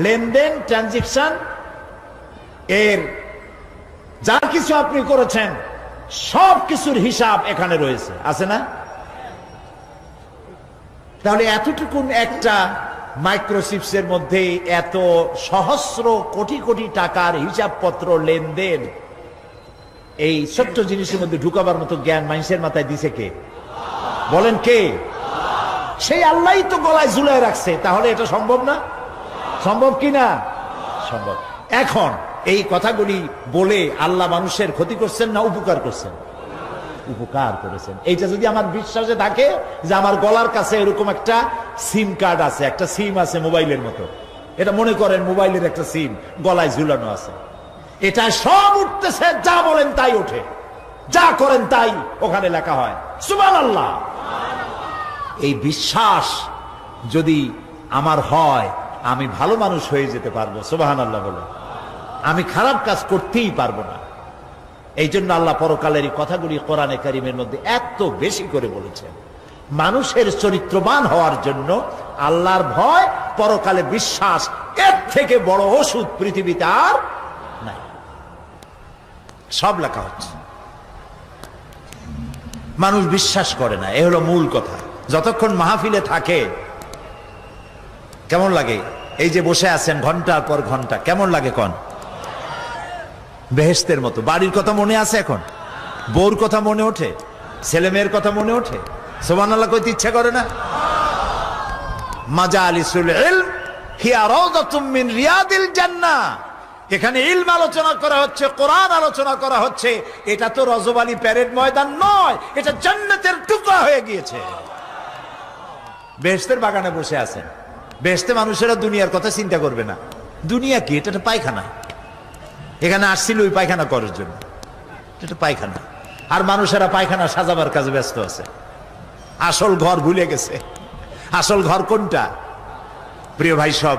লেনদেন, ট্রানজেকশন, এর যা কিছু আপনি করেছেন সব কিছুর হিসাব এখানে রয়েছে, আছে না? তাহলে এতটুকুন একটা মাইক্রোচিপসের মধ্যে এত সহস্র কোটি কোটি টাকার হিসাবপত্র, লেনদেন, এই ছোট্ট জিনিসের মধ্যে ঢুকাবার মতো জ্ঞান মানুষের মাথায় দিছে কে? বলেন কে? সেই আল্লাহই তো গলায় ঝুলায় রাখছে। তাহলে এটা সম্ভব না? সম্ভব কি না? সম্ভব। এখন এই কথাগুলি বলে আল্লাহ মানুষের ক্ষতি করছেন না উপকার করছেন? উপকার করেছেন। এইটা যদি আমার বিশ্বাসে থাকে যে আমার গলার কাছে এরকম একটা সিম কার্ড আছে, একটা সিম আছে মোবাইলের মতো, এটা মনে করেন মোবাইলের একটা সিম গলায় ঝুলানো আছে, এটা সব উঠতেছে, যা বলেন তাই ওঠে, যা করেন তাই ওখানে লেখা হয়। সুবহানাল্লাহ। এই বিশ্বাস যদি আমার হয়, আমি ভালো মানুষ হয়ে যেতে পারবো। সুবহানাল্লাহ বলে। আমি খারাপ কাজ করতেই পারবো না। এই জন্য আল্লাহ পরকালের এই কথাগুলি কোরআনে কারীমের মধ্যে এত বেশি করে বলেছেন। মানুষের চরিত্রবান হওয়ার জন্য আল্লাহর ভয়, পরকালে বিশ্বাস, এর থেকে বড় ওষুধ পৃথিবীতে আর নাই। সব লেখা হচ্ছে। মানুষ বিশ্বাস করে না, এ হলো মূল কথা। যতক্ষণ মাহফিলে থাকে কেমন লাগে? এই যে বসে আছেন ঘন্টার পর ঘন্টা, কেমন লাগে? কোন বেহেশতের মতো। বাড়ির কথা মনে আছে এখন? বউর কথা মনে ওঠে? ছেলে মেয়ের কথা মনে ওঠে? সুবহানাল্লাহ কইতে ইচ্ছা করে না? মাজালিসুল ইলম হিয়া রাউযাতুম মিন রিয়াদিল জান্নাহ। এখানে ইলম আলোচনা করা হচ্ছে, কোরআন আলোচনা করা হচ্ছে। এটা তো রজবালি প্যারেড ময়দান নয়, এটা জান্নাতের টুকরা হয়ে গিয়েছে। বেহেশতের বাগানে বসে আছেন। বেহেশতে মানুষেরা দুনিয়ার কথা চিন্তা করবে না। দুনিয়া কি? এটা একটা পায়খানা। এখানে আসছিল ওই পায়খানা করার জন্য, এটা পায়খানা। আর মানুষেরা পায়খানা সাজাবার কাজে ব্যস্ত আছে, আসল ঘর ভুলে গেছে। আসল ঘর কোনটা? প্রিয় ভাই, সব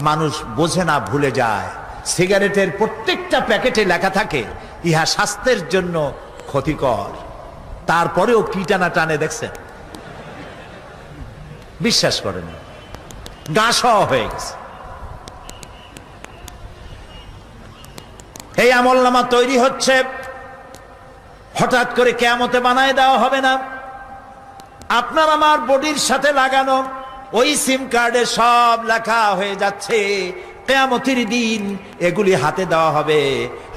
মানুষ বোঝে না, ভুলে যায়। সিগারেটের প্রত্যেকটা প্যাকেটে লেখা থাকে ইহা স্বাস্থ্যের জন্য ক্ষতিকর, তারপরেও কি টানা টানে দেখছেন? বিশ্বাস করেন, গা সহ হয়ে গেছে। এই আমলনামা তৈরি হচ্ছে, হঠাৎ করে কিয়ামতে বানায় দেওয়া হবে না। আপনার আমার বডির সাথে লাগানো ওই সিম কার্ডে সব লেখা হয়ে যাচ্ছে। কিয়ামতের দিন এগুলি হাতে দেওয়া হবে,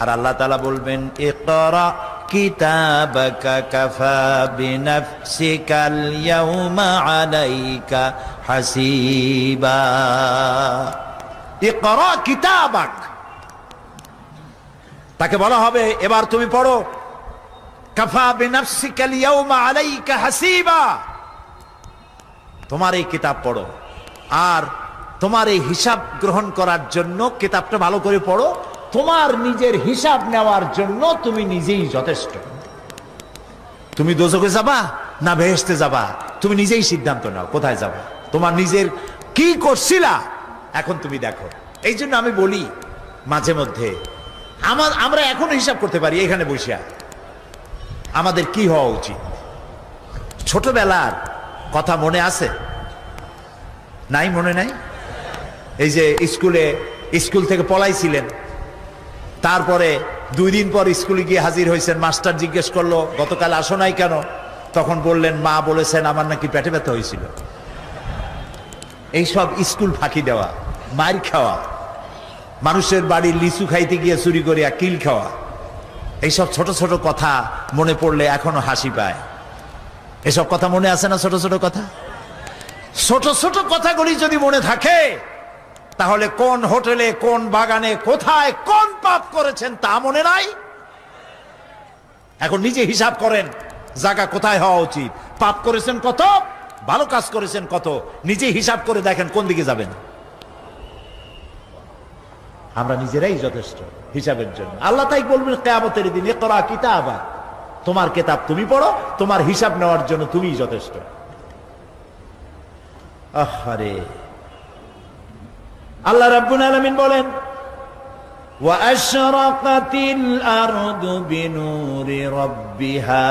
আর আল্লাহ তাআলা বলবেন, ইকরা কিতাবাকা কাফা বিনাফসিকাল ইয়াউমা আলাইকা হাসিবা। ইকরা কিতাবাক, তাকে বলা হবে এবার তুমি পড়ো। কাফা বিনাফসিকাল ইয়াউমা আলাইকা হাসিবা, তোমার এই কিতাব পড়ো, আর তোমার এই হিসাব গ্রহণ করার জন্য কিতাবটা ভালো করে পড়ো। তোমার নিজের হিসাব নেওয়ার জন্য তুমি নিজেই যথেষ্ট। তুমি দোজখে যাবা না বেহেশতে যাবা, তুমি নিজেই সিদ্ধান্ত নাও কোথায় যাবা। তোমার নিজের কি করছিলা এখন তুমি দেখো। এই জন্য আমি বলি মাঝে মধ্যে আমরা এখনো হিসাব করতে পারি এখানে বসে আমাদের কি হওয়া উচিত। ছোটবেলার কথা মনে আছে? নাই, মনে নাই? এই যে স্কুল থেকে পলাইছিলেন, তারপরে 2 দিন পর স্কুলে গিয়ে হাজির হয়েছেন, মাস্টার জিজ্ঞেস করলো গতকাল আসো নাই কেন? তখন বললেন মা বলেছেন আমার নাকি পেটে ব্যথা হয়েছিল। এইসব স্কুল ফাঁকি দেওয়া, মার খাওয়া, মানুষের বাড়ির লিচু খাইতে গিয়ে চুরি করিয়া কিল খাওয়া, এইসব ছোট ছোট কথা মনে পড়লে এখনো হাসি পায়। এসব কথা মনে আছে না? ছোট ছোট কথা, ছোট ছোট কথাগুলি যদি মনে থাকে তাহলে কোন হোটেলে, কোন বাগানে, কোথায় কোন পাপ করেছেন তা মনে নাই? এখন নিজে হিসাব করেন জায়গা কোথায় হওয়া উচিত, পাপ করেছেন কত, ভালো কাজ করেছেন কত, নিজে হিসাব করে দেখেন কোন দিকে যাবেন। আমরা নিজেরাই যথেষ্ট হিসাবের জন্য। আল্লাহ তাই বলবেন কিয়ামতের দিন, ইকরা কিতাবা, তোমার কিতাব তুমি পড়ো, তোমার হিসাব নেওয়ার জন্য তুমিই যথেষ্ট। আহারে, আল্লাহ রাব্বুল আলামিন বলেন ওয়া আশরাকাতিল আরদু বিনুরি রাব্বিহা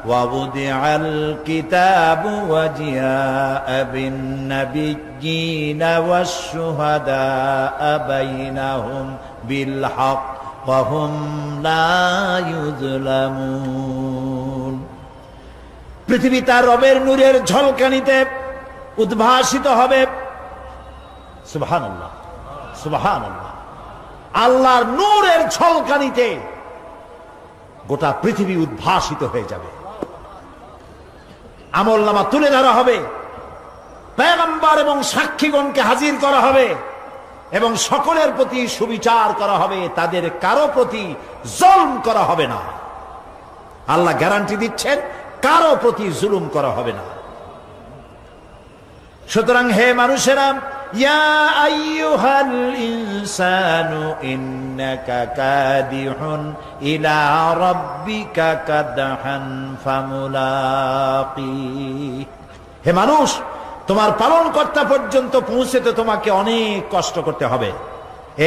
ওয়া বুদিআল কিতাবু ওয়া জিআআ বিন নাবিয়্যিনা ওয়াশ শুহাদাআ বাইনাহুম বিল হক ওয়া হুম লা ইউযলামুন। পৃথিবী তার রবের নূরের ঝলকানিতে উদ্ভাসিত হবে। সুবহানাল্লাহ, সুবহানাল্লাহ। আল্লাহর নূরের ঝলকানিতে গোটা পৃথিবী উদ্ভাসিত হয়ে যাবে। আমলনামা তুলে ধরা হবে, পয়গম্বর এবং সাক্ষীগণকে হাজির করা হবে এবং সকলের প্রতি সুবিচার করা হবে, তাদের কারো প্রতি জুলুম করা হবে না। আল্লাহ গ্যারান্টি দিচ্ছেন কারো প্রতি জুলুম করা হবে না। সুতরাং হে মানুষেরা, ইয়া আইয়ুহাল ইনসানু ইন্নাকা কাদিহুন ইলা রাব্বিকা কাদহান ফামুলাকি। হে মানুষ, তোমার পালনকর্তা পর্যন্ত পৌঁছতে তোমাকে অনেক কষ্ট করতে হবে,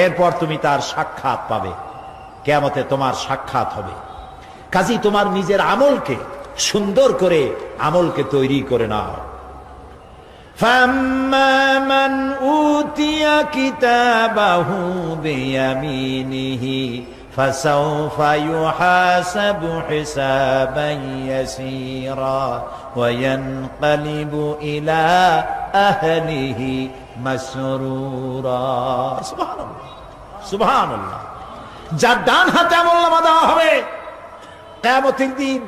এরপর তুমি তার সাক্ষাৎ পাবে। কিয়ামতে তোমার সাক্ষাৎ হবে। কাজেই তোমার নিজের আমলকে সুন্দর করে আমলকে তৈরি করে নাও। فَأَمَّا مَنْ أُوتِيَ كِتَابَهُ بِيَمِينِهِ فَسَوْفَ يُحَاسَبُ حِسَابًا يَسِيرًا وَيَنْقَلِبُ إِلَى أَهْلِهِ مسرورا। সুবহানাল্লাহ, সুবহানাল্লাহ। যার ডান হাতে আমলনামা দেওয়া হবে, কিয়ামতের দিন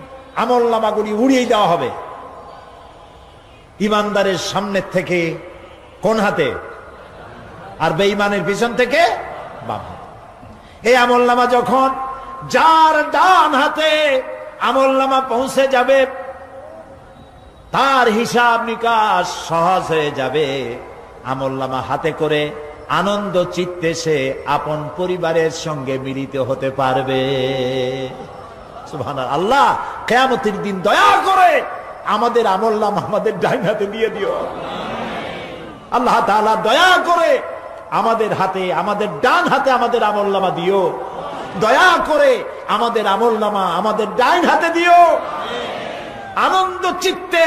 আমলনামাগুলি উড়িয়ে দেওয়া হবে। ইমানদারের সামনে থেকে কোন হাতে, আর বেঈমানের পিছন থেকে বাম হাতে। এই আমলনামা যখন যার ডান হাতে আমলনামা পৌঁছে যাবে, তার হিসাব নিকাশ সহজ হয়ে যাবে। আমলনামা হাতে করে আনন্দ চিত্তে সে আপন পরিবারের সঙ্গে মিলিত হতে পারবে। সুবহানাল্লাহ। আল্লাহ কিয়ামতের দিন দয়া করে আমাদের আমলনামা আমাদের ডান হাতে দিয়ে দিও। আল্লাহ তাআলা দয়া করে আমাদের হাতে, আমাদের ডান হাতে আমাদের আমলনামা দিও। দয়া করে আমাদের আমলনামা আমাদের ডান হাতে দিও। আনন্দ চিত্তে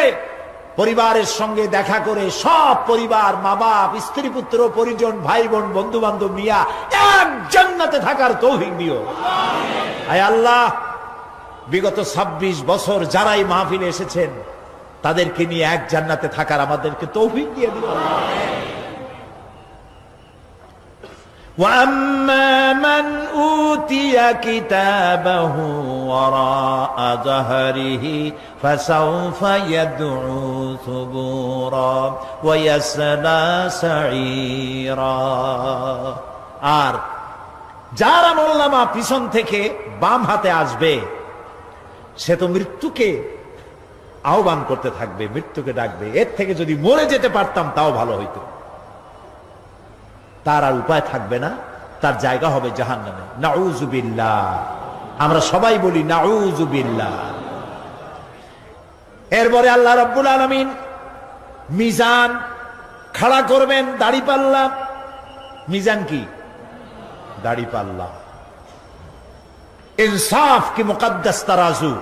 পরিবারের সঙ্গে দেখা করে সব পরিবার, মা বাপ, স্ত্রী পুত্র পরিজন, ভাই বোন, বন্ধু বান্ধব নিয়া এক জান্নাতে থাকার তৌফিক দিও। আয় আল্লাহ, বিগত 26 বছর যারাই মাহফিলে এসেছেন তাদেরকে নিয়ে এক জান্নাতে থাকার আমাদেরকে তৌফিক দিয়ে দিও। وَأَمَّا مَنْ أُوتِيَ كِتَابَهُ وَرَاءَ ظَهْرِهِ فَسَوْفَ يَدْعُو ثُبُورًا وَيَصْلَى سَعِيرًا। আর যার আমলনামা পিছন থেকে বাম হাতে আসবে, সে তো মৃত্যুকে আহ্বান করতে থাকবে, মৃত্যুকে ডাকবে। এর থেকে যদি মরে যেতে পারতাম তাও ভালো হইতো। তার আর উপায় থাকবে না, তার জায়গা হবে জাহান্নামে। নাউযুবিল্লাহ। আমরা সবাই বলি নাউযুবিল্লাহ। এরপরে আল্লাহ রাব্বুল আলামিন মিজান খাড়া করবেন, দাড়িপাল্লা। মিজান কি? দাড়িপাল্লা। ইনসাফ কি মুকদ্দাস তারাজু।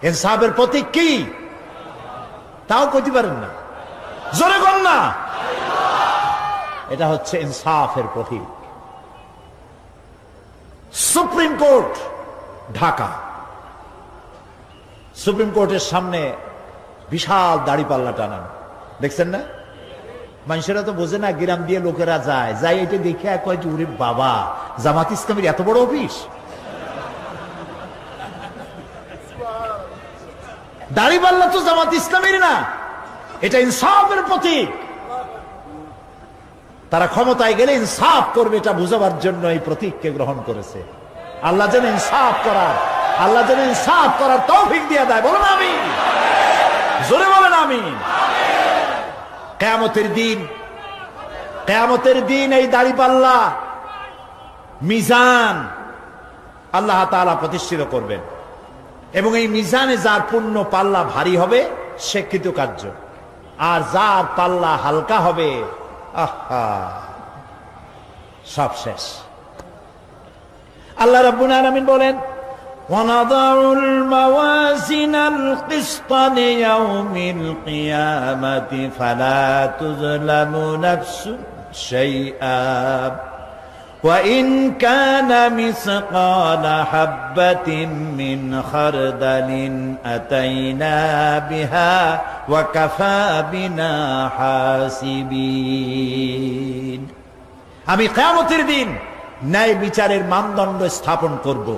ইনসাফের প্রতীক কি? তাও কইতে পারেন না, জোরে বল না। এটা হচ্ছে ইনসাফের প্রতীক। সুপ্রিম কোর্ট ঢাকা, সুপ্রিম কোর্টের সামনে বিশাল দাড়িপাল্লা টানানো, দেখছেন না? মানুষেরা তো বোঝে না, গ্রাম দিয়ে লোকেরা যায়, এটা দেখে কয় যে ওরে বাবা, জামাত ইসলামের এত বড় অফিস। দাড়িপাল্লা তো জামাত ইসলামের না, এটা ইনসাফের প্রতীক। তারা ক্ষমতায় গেলে ইনসাফ করবে, এটা বুঝাবার জন্য এই প্রতীককে গ্রহণ করেছে। আল্লাহ যেন ইনসাফ করার তৌফিক দিয়ে দেয়। বলুন আমিন, জোরে বলেন আমিন। কিয়ামতের দিন এই দাড়িপাল্লা মিজান আল্লাহ তাআলা প্রতিষ্ঠিত করবেন, এবং এই মিজানে যার পুণ্য পাল্লা ভারী হবে সে কৃতকার্য, আর যার পাল্লা হালকা হবে আহা সব শেষ। আল্লাহ রাব্বুল আলামিন বলেন, وَنَضَعُ الْمَوَازِينَ الْقِسْطَ لِيَوْمِ الْقِيَامَةِ فَلَا تُظْلَمُ نَفْسٌ شَيْئًا وَإِنْ كَانَ مِثْقَالَ حَبَّةٍ مِّنْ خَرْدَلٍ أَتَيْنَا بِهَا وَكَفَى بِنَا حَاسِبِينَ। আমি কিয়ামতের দিন ন্যায় বিচারের মানদণ্ড স্থাপন করব।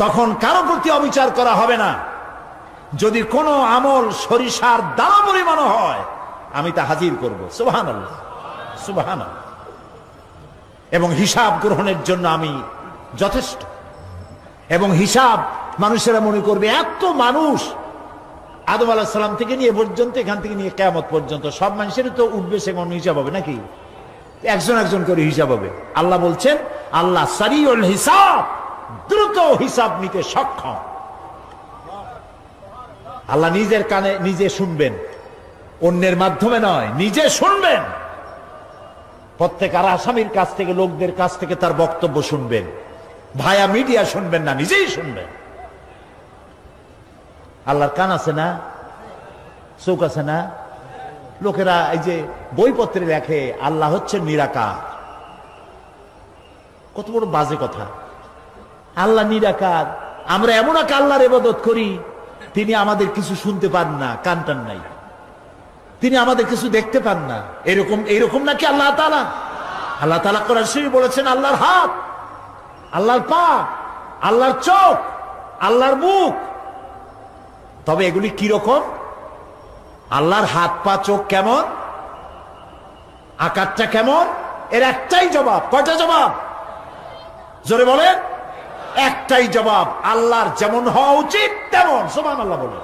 তখন কারো প্রতি অবিচার করা হবে না। যদি কোনো আমল সরিষার দানা পরিমাণ হয়, আমি তা হাজির করব। সুবহানাল্লাহ, সুবহানাল্লাহ। এবং হিসাব গ্রহণের জন্য আমি যথেষ্ট। এবং হিসাব মানুষেরা মনে করবে, এত মানুষ আদম আলাইহিস সালাম থেকে নিয়ে পর্যন্ত, এখান থেকে নিয়ে কিয়ামত পর্যন্ত সব মানুষের তো উঠবে সেমন হিসাব হবে নাকি? একজন একজন করে হিসাব হবে। আল্লাহ বলছেন, আল্লাহ সারিউল হিসাব, দ্রুত হিসাব নিতে সক্ষম। আল্লাহ নিজের কানে নিজে শুনবেন, অন্যের মাধ্যমে নয়, নিজে শুনবেন। প্রত্যেক আর আসামির কাছ থেকে, লোকদের কাছ থেকে তার বক্তব্য শুনবেন, ভায়া মিডিয়া শুনবেন না, নিজেই শুনবেন। আল্লাহর কান আছে না, চোখ আছে না? লোকেরা এই যে বইপত্রে লেখে আল্লাহ হচ্ছে নিরাকার, কত বড় বাজে কথা। আল্লাহ নিরাকার, আমরা এমন এক আল্লাহর ইবাদত করি, তিনি আমাদের কিছু শুনতে পান না, কান টান নাই, তিনি আমাদের কিছু দেখতে পান না। এরকম নাকি আল্লাহ তাআলা? আল্লাহ তাআলা কোরআন শরীফে বলেছেন, আল্লাহর হাত, আল্লাহর পা, আল্লাহর চোখ, আল্লাহর মুখ। তবে এগুলি কি রকম? আল্লাহর হাত, পা, চোখ কেমন, আকারটা কেমন? এর একটাই জবাব। কয়টা জবাব? জোরে বলেন। একটাই জবাব, আল্লাহর যেমন হওয়া উচিত তেমন। সুবহানাল্লাহ বলে,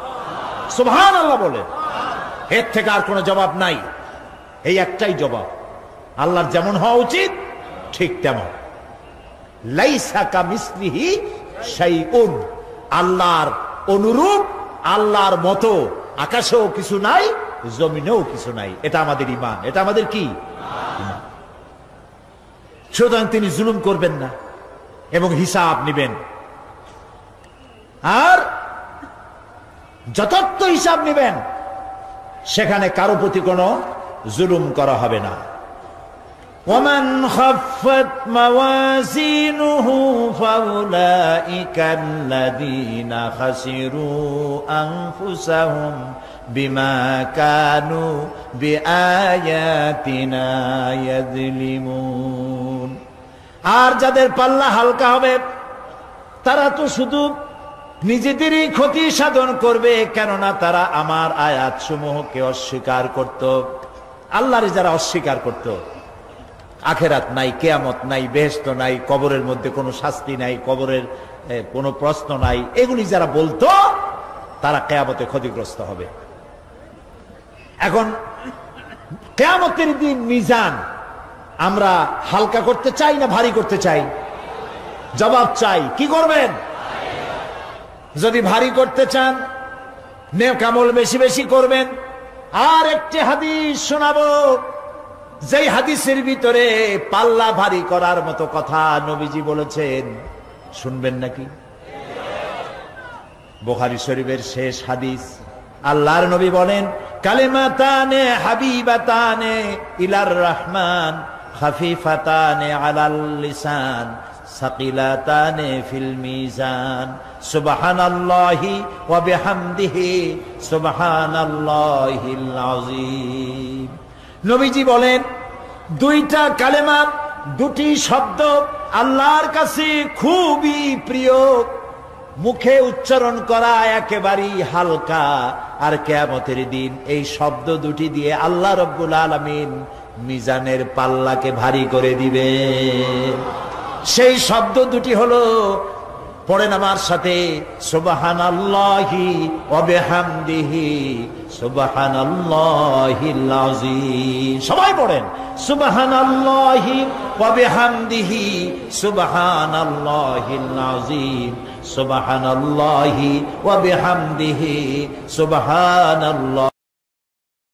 সুবহানাল্লাহ বলে। এর থেকে আর কোনো জবাব নাই, এই একটাই জবাব, আল্লাহর যেমন হওয়া উচিত ঠিক তেমন। লাইসা কামিসলিহি শাইউন, আল্লাহর অনুরূপ, আল্লাহর মতো আকাশেও কিছু নাই, জমিনেও কিছু নাই। এটা আমাদের ঈমান, এটা আমাদের কি? ঈমান। সুতরাং তিনি জুলুম করবেন না এবং হিসাব নেবেন, আর যথার্থ হিসাব নেবেন। সেখানে কারো প্রতি কোনো জুলুম করা হবে না। ومن خفت موازينه فأولئك الذين خسروا أنفسهم بما كانوا بآياتنا يظلمون। আর যাদের পাল্লা হালকা হবে তারা তো শুধু নিজেদেরই ক্ষতি সাধন করবে, কেননা তারা আমার আয়াত সমূহকে অস্বীকার করত। আল্লাহরে যারা অস্বীকার করত, আখেরাত নাই, কিয়ামত নাই, বেহেশত নাই, কবরের মধ্যে কোনো শাস্তি নাই, কবরের কোনো প্রশ্ন নাই, এগুলি যারা বলতো তারা কিয়ামতে ক্ষতিগ্রস্ত হবে। এখন কিয়ামতের দিন মিজান আমরা হালকা করতে চাই না ভারী করতে চাই? জবাব চাই। কি করবেন? যদি ভারী করতে চান নেক আমল বেশি বেশি করবেন। আর একটি হাদিস শোনাবো, যেই হাদিসের ভিতরে পাল্লা ভারী করার মতো কথা নবীজি বলেছেন, শুনবেন নাকি? বুখারী শরীফের শেষ হাদিস। আল্লাহর নবী বলেন, কালিমাতানে হাবিবাতানে ইলার রহমান খাফিফাতানে আলাল লিসান সাকিলাতানে ফিল মিজান সুবহানাল্লাহি ওয়া বিহামদিহি সুবহানাল্লাহিল আযীম। নবীজি বলেন, দুইটা কালেমা, দুটি শব্দ আল্লাহর কাছে খুবই প্রিয়, মুখে উচ্চারণ করা একেবারেই হালকা, আর কিয়ামতের দিন এই শব্দ দুটি দিয়ে আল্লাহ রাব্বুল আলামিন মিজানের পাল্লাকে ভারী করে দিবে। সেই শব্দ দুটি হলো, পড়েন আমার সাথে, সুবহানাল্লাহি ওয়া বিহামদিহি সুবহানাল্লাহিল আযীম। সবাই পড়েন, সুবহানাল্লাহি ওয়া বিহামদিহি সুবহানাল্লাহিল আযীম সুবহানাল্লাহি ওয়া বিহামদিহি সুবহানাল্লাহ।